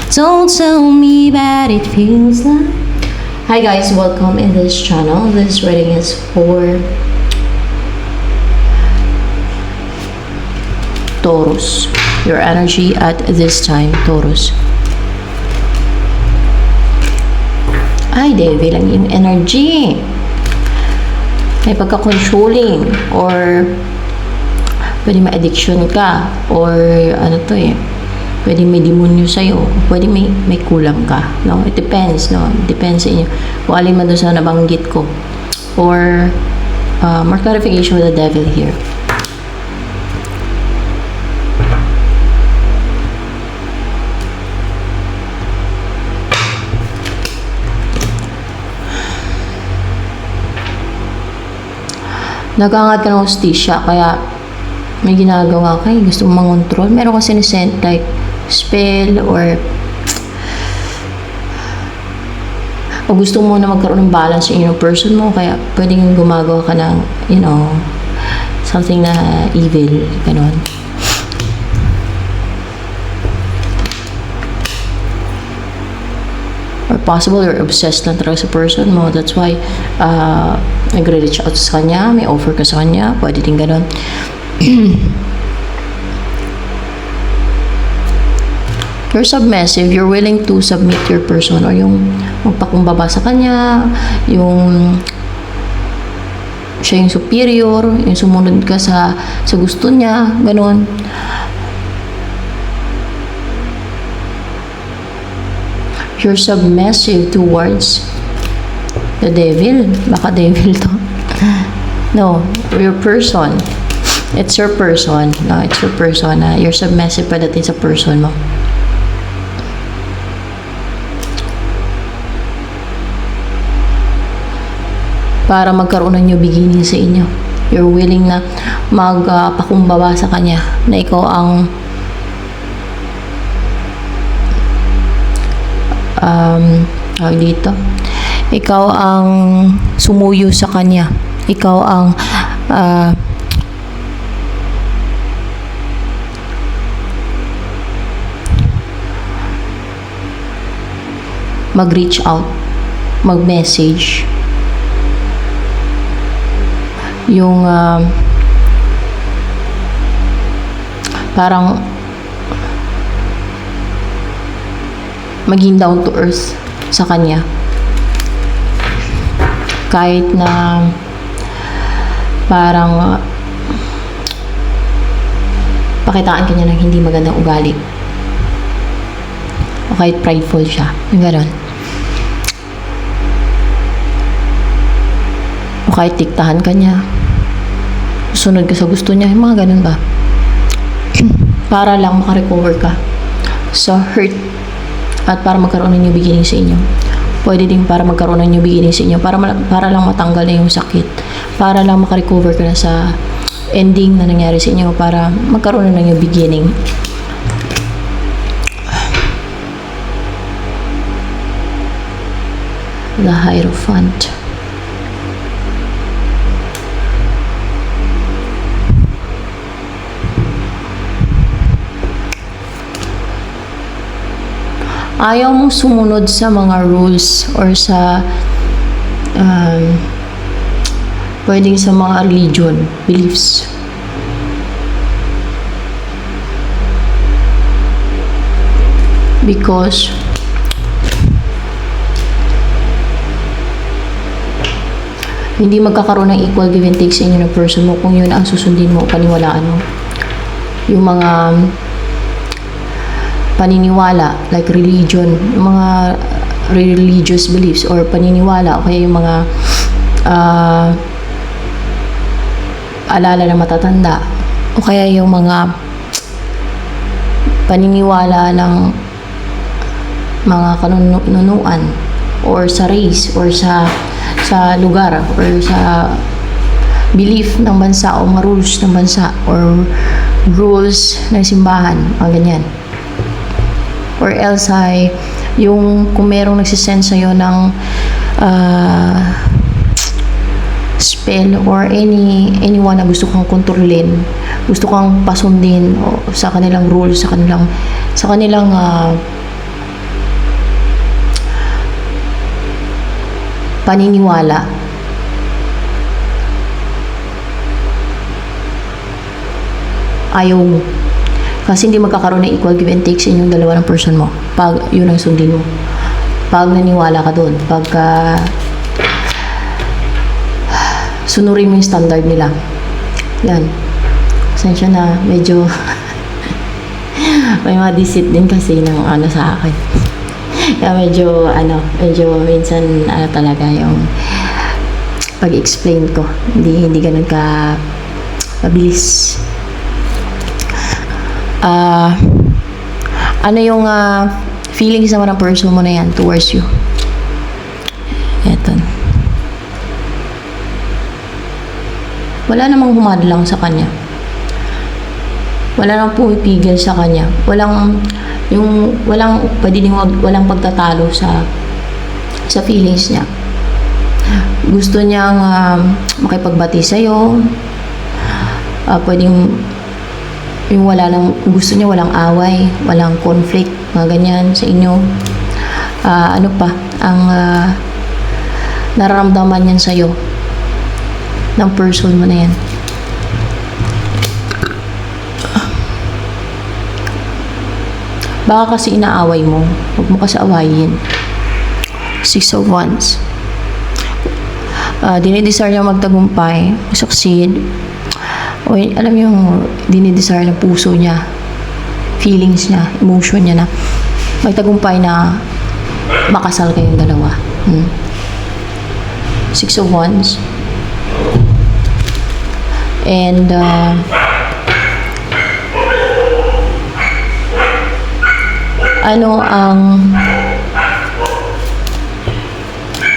Don't tell me that it feels like. Hi guys, welcome in this channel. This reading is for Taurus. Your energy at this time, Taurus. Ay, devil ang iyong energy. May pagka-controlling or pwede may addiction ka or ano to eh, pwede may demonyo sa'yo, pwede may kulang ka, no? It depends, no? Depends sa inyo kung alin man doon sa nabanggit ko or more clarification with the devil here. Nag-angat ka ng hostisya, kaya may ginagawa ka, gusto mong mangontrol. Meron kasi sinisend like spell or gusto mo na magkaroon ng balance sa inyong person mo, kaya pwedeng gumagawa ka ng, you know, something na evil, ganon. Or possible you're obsessed lang talaga sa person mo. That's why nagre-reach out sa kanya, may offer ka sa kanya, pwede din ganon. You're submissive, you're willing to submit your person or yung magpakumbaba sa kanya, yung siya yung superior, yung sumunod ka sa gusto niya, ganon. You're submissive towards the devil. Baka devil to. No, your person. It's your person. No, it's your person. You're submissive padating sa person mo. Para magkaroon ng new beginning sa inyo. You're willing na magpakumbaba sa kanya na ikaw ang dito. Ikaw ang sumuyo sa kanya. Ikaw ang mag-reach out, mag-message. Yung parang maging down to earth sa kanya. Kahit na parang pakitaan ka niya ng hindi magandang ugali. O kahit prideful siya. Yung gano'n. O kahit diktahan ka niya. Sunod ka sa gusto niya. Yung mga gano'n ba? Para lang makarecover ka sa hurt at para magkaroon ng new beginning sa inyo. Pwede din para magkaroon ng new beginning sa inyo. Para lang matanggal na yung sakit. Para lang makarecover ka na sa ending na nangyari sa inyo. Para magkaroon na ng new beginning. The Hierophant. Ayaw mong sumunod sa mga rules or sa pwedeng sa mga religion, beliefs. Because hindi magkakaroon ng equal give and take sa inyo ng person mo kung yun ang susundin mo o paniwalaan mo. Yung mga paniniwala like religion, mga religious beliefs or paniniwala o kaya yung mga alala na matatanda o kaya yung mga paniniwala ng mga kanunuan or sa race or sa lugar or sa belief ng bansa o mga rules ng bansa or rules ng simbahan, mga ganyan. Or else ay yung kung merong nagsisend sa'yo ng spell or anyone na gusto kang kontrolin, gusto kang pasundin o sa kanilang rules, sa kanilang paniniwala. Ayaw mo. Kasi hindi magkakaroon ng equal give and take sa inyong dalawa ng person mo. Pag yun ang sundin mo. Pag naniwala ka doon. Pagka sunurin mo yung standard nila. Yan. Pasensya na. Medyo may mga deceit din kasi ng ano sa akin. Kaya medyo minsan talaga yung pag-explain ko. Hindi ganun ka mabilis. Ano yung feelings naman ng person mo na yan towards you? Eto. Wala namang humadlang sa kanya. Wala namang pumipigil sa kanya. Walang walang pagtatalo sa feelings niya. Gusto niyang makipagbati sa'yo. Pwedeng yung gusto niya walang away, walang conflict, mga ganyan sa inyo. Ano pa, ang nararamdaman niyan sa'yo ng person mo na yan. Baka kasi inaaway mo, huwag mo kasi awayin. 6 of Wands. Dinidesire niya magtagumpay, succeed. O alam niyo yung dinidesire ng puso niya, feelings niya, emotion niya na may tagumpay na makasal kayong dalawa. 6 of Wands. And ano ang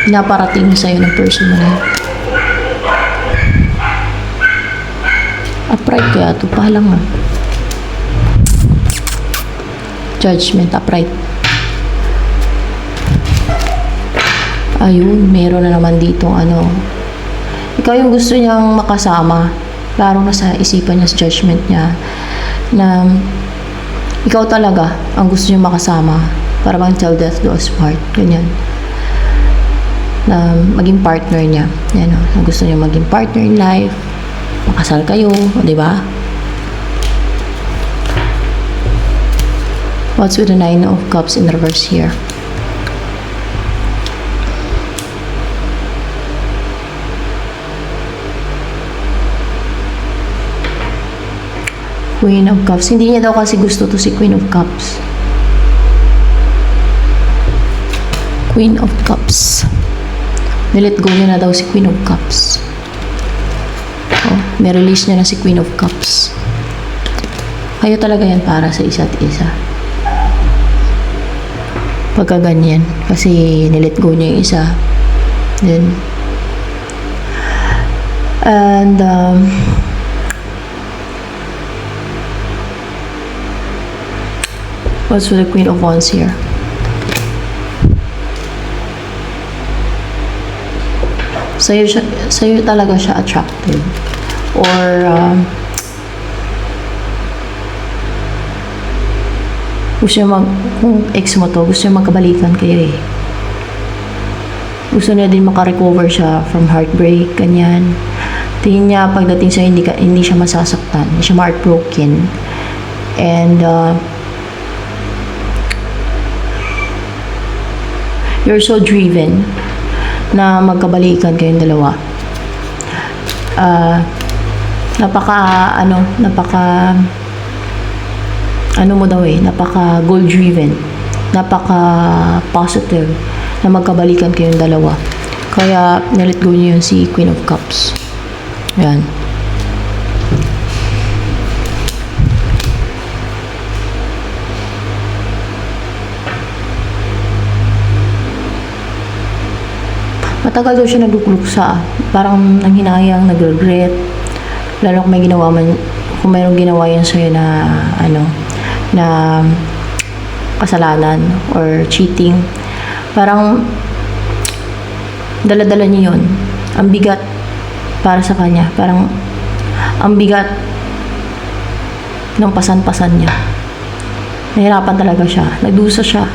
naparating sa'yo ng person mo na yun? Upright kaya ito pa lang Judgment, upright. Ayun, meron na naman dito ikaw yung gusto niyang makasama. Parang nasa isipan niya, sa judgment niya na ikaw talaga ang gusto niya makasama para bang till death do us part, ganyan, na maging partner niya. Yan ang gusto niya maging partner in life, makasal kayo, di ba? What's with the 9 of Cups in reverse here? Queen of Cups. Hindi niya daw kasi gusto to si Queen of Cups. Queen of Cups. Nilet go niya na daw si Queen of Cups. Nirelease niya na si Queen of Cups. Kayo talaga yan para sa isa't isa. Pagka ganyan. Kasi nilet go niya yung isa. Then, and, what's with the Queen of Wands here? Sa'yo talaga siya attractive. Or, gusto niya kung ex mo to, gusto niya magkabalikan kayo eh. Gusto niya din makarecover siya from heartbreak, ganyan. Tingin niya pagdating sa'yo, hindi siya masasaktan, hindi siya heartbroken. And, you're so driven na magkabalikan kayong dalawa. Napaka goal driven, napaka positive na magkabalikan kayong dalawa. Kaya nilet go niyo yun si Queen of Cups. Yan. Matagal daw siya nagluluksa. Parang nanghinayang, nag-regret. Lalo kung kung mayroong ginawa yan sa'yo na, na kasalanan or cheating. Parang, dala-dala niya yun. Ang bigat para sa kanya. Parang, ang bigat ng pasan-pasan niya. Nahirapan talaga siya. Nagdusa siya.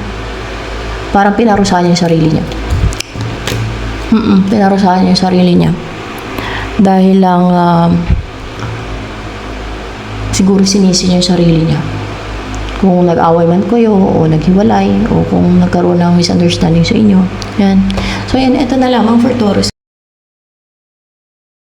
Parang pinarusahan niya yung sarili niya. Pinarusahan niya yung sarili niya. Dahil lang, siguro sinisi niya yung sarili niya. Kung nag-away man kayo, o naghiwalay, o kung nagkaroon ng misunderstanding sa inyo. Yan. So, yan, ito na lamang for Taurus.